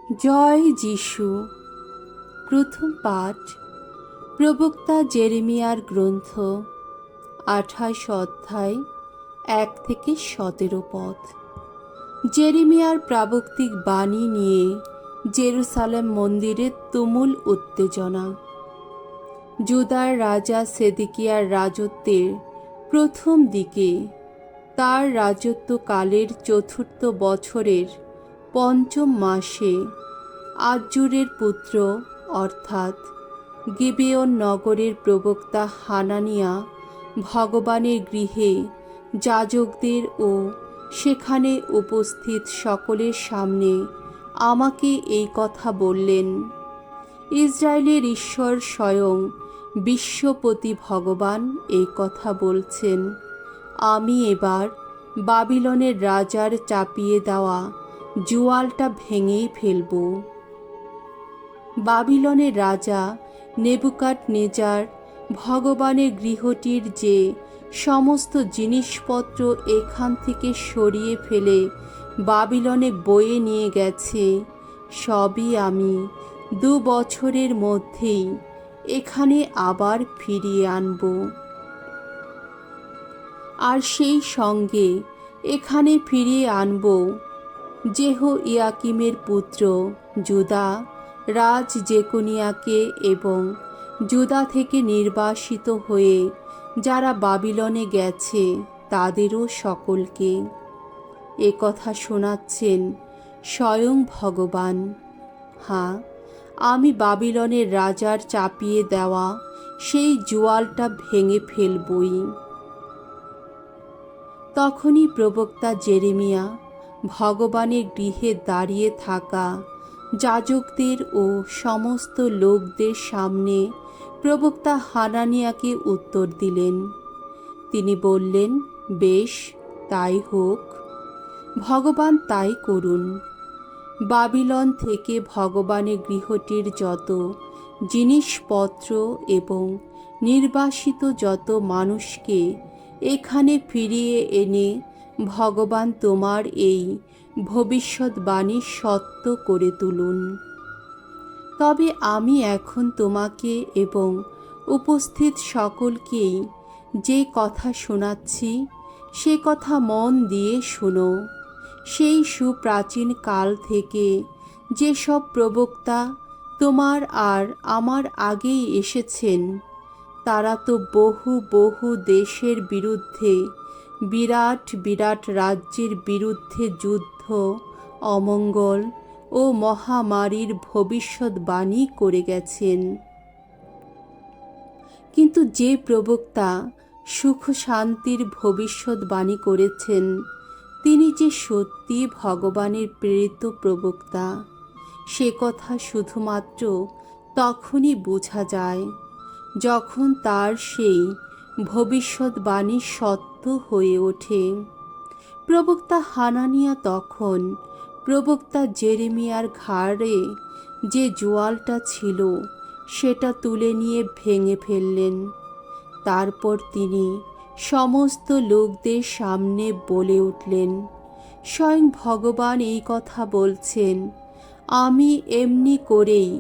জয় যিশু। প্রথম পাঠ প্রবক্তা জেরেমিয়ার গ্রন্থ 28 অধ্যায় 1 থেকে 17 পদ। জেরেমিয়ার প্রাবক্তিক বাণী নিয়ে জেরুসালেম মন্দিরে তুমুল উত্তেজনা। জুদার রাজা সেদেকিয়ার রাজত্বের প্রথম দিকে তার রাজত্বকালের চতুর্থ বছরের পঞ্চম মাসে আজ্জুরের পুত্র অর্থাৎ গিবেয়ন নগরের প্রবক্তা হানানিয়া ভগবানের গৃহে যাজকদের ও সেখানে উপস্থিত সকলের সামনে আমাকে এই কথা বললেন। ইসরায়েলের ঈশ্বর স্বয়ং বিশ্বপতি ভগবান এই কথা বলছেন, আমি এবার বাবিলনের রাজার চাপিয়ে দেওয়া জুয়ালটা ভেঙেই ফেলব। বাবিলনের রাজা নেবুকাদনেজার ভগবানের গৃহটির যে সমস্ত জিনিসপত্র এখান থেকে সরিয়ে ফেলে বাবিলনে বয়ে নিয়ে গেছে, সবই আমি 2 বছরের মধ্যেই এখানে আবার ফিরিয়ে আনব। আর সেই সঙ্গে এখানে ফিরিয়ে আনব যেহোইয়াকিমের পুত্র জুদা রাজ জেকনিয়াকে এবং জুদা থেকে নির্বাসিত হয়ে যারা বাবিলনে গেছে তাদেরও সকলকে। এ কথা শোনাচ্ছেন স্বয়ং ভগবান। হ্যাঁ, আমি বাবিলনের রাজার চাপিয়ে দেওয়া সেই জুয়ালটা ভেঙে ফেলবই। তখনই প্রবক্তা জেরেমিয়া ভগবানের গৃহে দাঁড়িয়ে থাকা যাজকদের ও সমস্ত লোকদের সামনে প্রবক্তা হানানিয়াকে উত্তর দিলেন। তিনি বললেন, বেশ, তাই হোক, ভগবান তাই করুন। বাবিলন থেকে ভগবানের গৃহটির যত জিনিসপত্র এবং নির্বাসিত যত মানুষকে এখানে ফিরিয়ে এনে ভগবান তোমার এই ভবিষ্যৎবাণী সত্য করে তুলুন। তবে আমি এখন তোমাকে এবং উপস্থিত সকলকেই যে কথা শোনাচ্ছি সে কথা মন দিয়ে শোনো। সেই সুপ্রাচীন কাল থেকে যেসব প্রবক্তা তোমার আর আমার আগেই এসেছেন, তারা তো বহু বহু দেশের বিরুদ্ধে, বিরাট বিরাট রাজ্যের বিরুদ্ধে যুদ্ধ, অমঙ্গল ও মহামারীর ভবিষ্যৎবাণী করে গেছেন। কিন্তু যে প্রবক্তা সুখ শান্তির ভবিষ্যৎবাণী করেছেন, তিনি যে সত্যি ভগবানের প্রেরিত প্রবক্তা, সে কথা শুধুমাত্র তখনই বোঝা যায় যখন তার সেই ভবিষ্যৎবাণী সত্য হয়ে ওঠে। প্রবক্তা হানানিয়া তখন প্রবক্তা জেরেমিয়ার ঘাড়ে যে জোয়ালটা ছিল সেটা তুলে নিয়ে ভেঙে ফেললেন। তারপর তিনি সমস্ত লোকদের সামনে বলে উঠলেন, স্বয়ং ভগবান এই কথা বলছেন, আমি এমনি করেই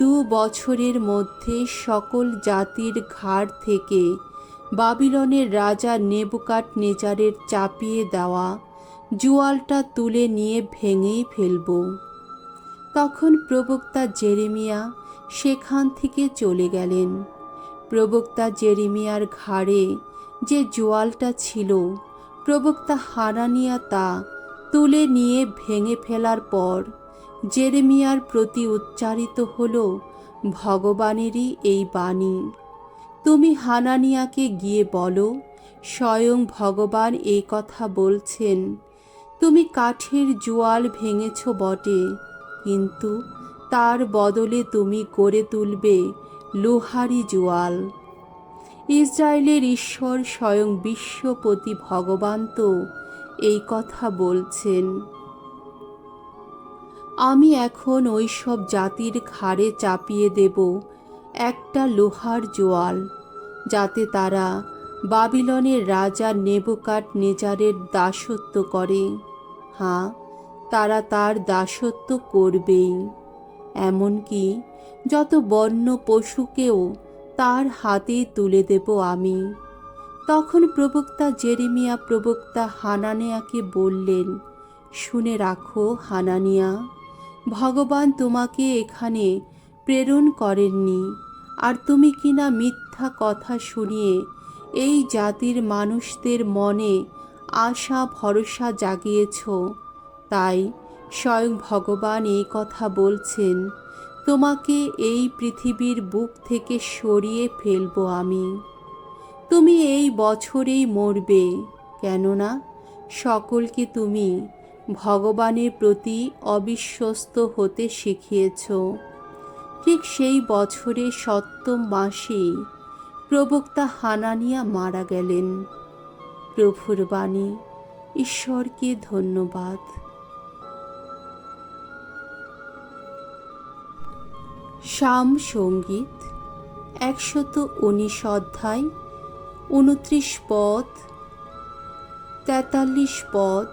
2 বছরের মধ্যে সকল জাতির ঘাড় থেকে বাবিলনের রাজা নেবুকাদনেজারের চাপিয়ে দেওয়া জুয়ালটা তুলে নিয়ে ভেঙেই ফেলব। তখন প্রবক্তা জেরেমিয়া সেখান থেকে চলে গেলেন। প্রবক্তা জেরেমিয়ার ঘাড়ে যে জোয়ালটা ছিল, প্রবক্তা হানানিয়া তা তুলে নিয়ে ভেঙে ফেলার পর জেরেমিয়ার প্রতি উচ্চারিত হল ভগবানেরই এই বাণী, তুমি হানানিয়াকে গিয়ে বলো, স্বয়ং ভগবান এই কথা বলছেন, তুমি কাঠের জোয়াল ভেঙেছ বটে, কিন্তু তার বদলে তুমি গড়ে তুলবে লোহারি জোয়াল। ইসরায়েলের ঈশ্বর স্বয়ং বিশ্বপতি ভগবান তো এই কথা বলছেন, আমি এখন ওই সব জাতির ঘাড়ে চাপিয়ে দেব একটা লোহার জোয়াল, যাতে তারা বাবিলনের রাজা নেবুকাদনেজারের দাসত্ব করে। হ্যাঁ, তারা তার দাসত্ব করবেই। এমনকি যত বন্য পশুকেও তার হাতে তুলে দেব আমি। তখন প্রবক্তা জেরেমিয়া প্রবক্তা হানানিয়াকে বললেন, শুনে রাখো হানানিয়া, ভগবান তোমাকে এখানে প্রেরণ করেননি, আর তুমি কিনা মিথ্যা কথা শুনিয়ে এই জাতির মানুষদের মনে আশা ভরসা জাগিয়েছ। তাই স্বয়ং ভগবান এই কথা বলছেন, তোমাকে এই পৃথিবীর বুক থেকে সরিয়ে ফেলব আমি। তুমি এই বছরেই মরবে, কেননা সকলকে তুমি ভগবানের প্রতি অবিশ্বস্ত হতে শিখিয়েছ। ঠিক সেই বছরে 7ম মাসেই প্রবক্তা হানানিয়া মারা গেলেন। প্রভুর বাণী। ঈশ্বরকে ধন্যবাদ। সাম সঙ্গীত 119 অধ্যায়, 29 পদ, 43 পদ,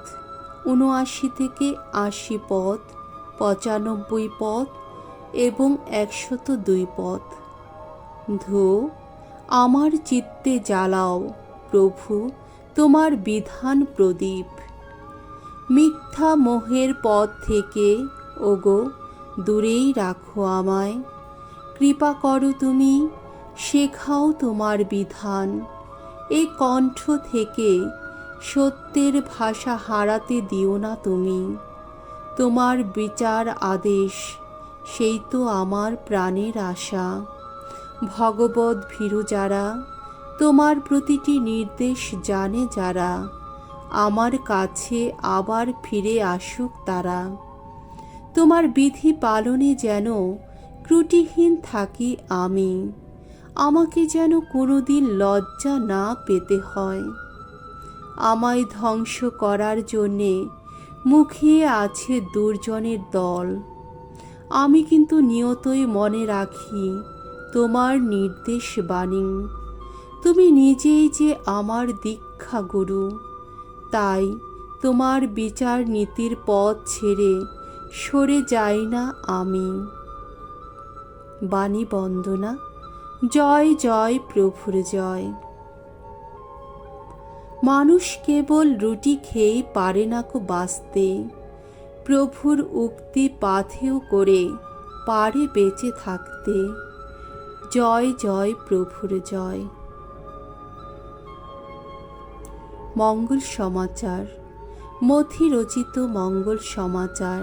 79 থেকে 80 পদ, 95 পদ এবং 102 পদ। ধো, আমার চিত্তে জ্বালাও প্রভু তোমার বিধান প্রদীপ। মিথ্যা মোহের পথ থেকে ওগো দূরেই রাখো আমায়। কৃপা করো তুমি, শেখাও তোমার বিধান। এই কণ্ঠ থেকে সত্যের ভাষা হারাতে দিও না তুমি। তোমার বিচার আদেশ, সেই তো আমার প্রাণের আশা। ভগবৎ ভীরু যারা, তোমার প্রতিটি নির্দেশ জানে যারা, আমার কাছে আবার ফিরে আসুক তারা। তোমার বিধি পালনে যেন ত্রুটিহীন থাকি আমি, আমাকে যেন কোনোদিন লজ্জা না পেতে হয়। আমায় ধ্বংস করার জন্যে মুখিয়ে আছে দুর্জনের দল, আমি কিন্তু নিয়তই মনে রাখি তোমার নির্দেশ বাণী। তুমি নিজেই যে আমার দীক্ষা গুরু, তাই তোমার বিচার নীতির পথ ছেড়ে সরে যাই না আমি। বাণী বন্দনা। জয় জয় প্রভুর জয়। মানুষ কেবল রুটি খেয়েই পারে না কো বাঁচতে, প্রভুর উক্তি পাথেয় করে পারে বেঁচে থাকতে। জয় জয় প্রভুর জয়। মঙ্গল সমাচার। মথি রচিত মঙ্গল সমাচার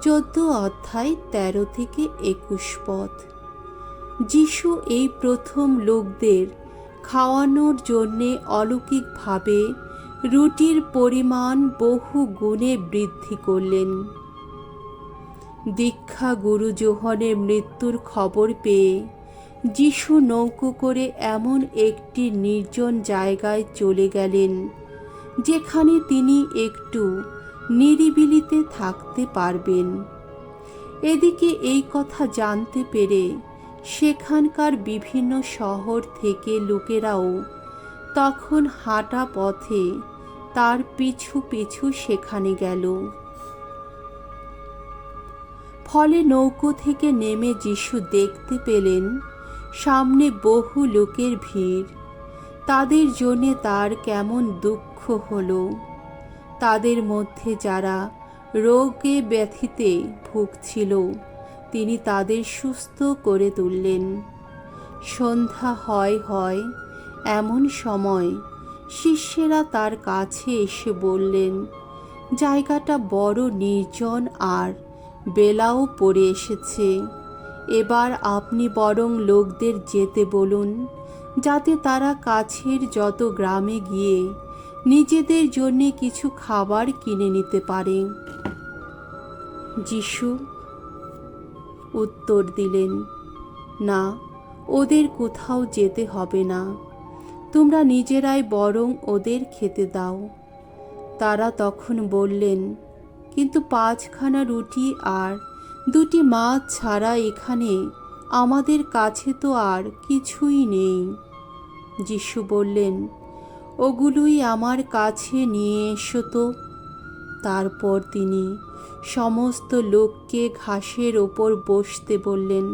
14 অধ্যায় 13 থেকে 21 পদ। যিশু এই প্রথম লোকদের খাওয়ানোর জন্যে অলৌকিকভাবে রুটির পরিমাণ বহু গুণে বৃদ্ধি করলেন। দীক্ষা গুরু যোহনের মৃত্যুর খবর পেয়ে যিশু নৌকো করে এমন একটি নির্জন জায়গায় চলে গেলেন, যেখানে তিনি একটু নিরিবিলিতে থাকতে পারবেন। এদিকে এই কথা জানতে পেরে সেখানকার বিভিন্ন শহর থেকে লোকেরাও তখন হাঁটা পথে তার পিছু পিছু সেখানে গেল। ফলে নৌকো থেকে নেমে যিশু দেখতে পেলেন সামনে বহু লোকের ভিড়। তাদের জন্যে তার কেমন দুঃখ হলো। তাদের মধ্যে যারা রোগে ব্যাধিতে ভুগছিল, তিনি তাদের সুস্থ করে তুললেন। সন্ধ্যা হয় এমন সময় শিষ্যেরা তার কাছে এসে বললেন, জায়গাটা বড় নির্জন আর বেলাও পড়ে এসেছে। এবার আপনি বরং লোকদের যেতে বলুন, যাতে তারা কাছের যত গ্রামে গিয়ে নিজেদের জন্যে কিছু খাবার কিনে নিতে পারে। যিশু উত্তর দিলেন, না, ওদের কোথাও যেতে হবে না, তোমরা নিজেরাই বরং ওদের খেতে দাও। তারা তখন বললেন, কিন্তু 5খানা রুটি আর 2টি মাছ ছাড়া এখানে আমাদের কাছে তো আর কিছুই নেই। যিশু বললেন, ওগুলোই আমার কাছে নিয়ে এসো তো। তারপর তিনি সমস্ত লোককে ঘাসের ওপর বসতে বললেন।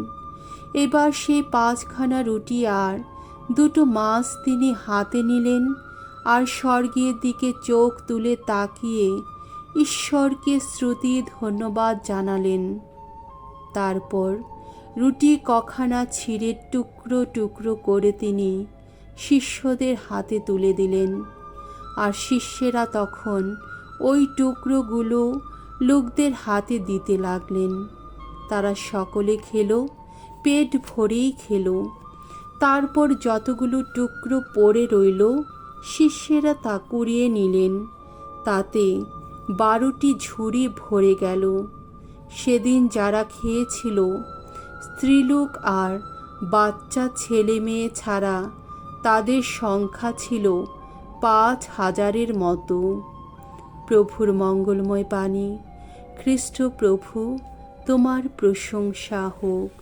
এবার সেই 5খানা রুটি আর 2টো মাছ তিনি হাতে নিলেন আর স্বর্গের দিকে চোখ তুলে তাকিয়ে ঈশ্বরকে স্তুতি ধন্যবাদ জানালেন। তারপর রুটি কখানা ছিঁড়ে টুকরো টুকরো করে তিনি শিষ্যদের হাতে তুলে দিলেন, আর শিষ্যেরা তখন ওই টুকরোগুলো লোকদের হাতে দিতে লাগলেন। তারা সকলে খেলো, পেট ভরেই খেলো। তারপর যতগুলো টুকরো পড়ে রইল শিষ্যেরা তা কুড়িয়ে নিলেন, তাতে 12টি ঝুড়ি ভরে গেল। সেদিন যারা খেয়েছিল স্ত্রীলোক আর বাচ্চা ছেলে মেয়ে ছাড়া তাদের সংখ্যা ছিল 5000-এর মতো। প্রভুর মঙ্গলময় বাণী। খ্রিস্ট প্রভু, তোমার প্রশংসা হোক।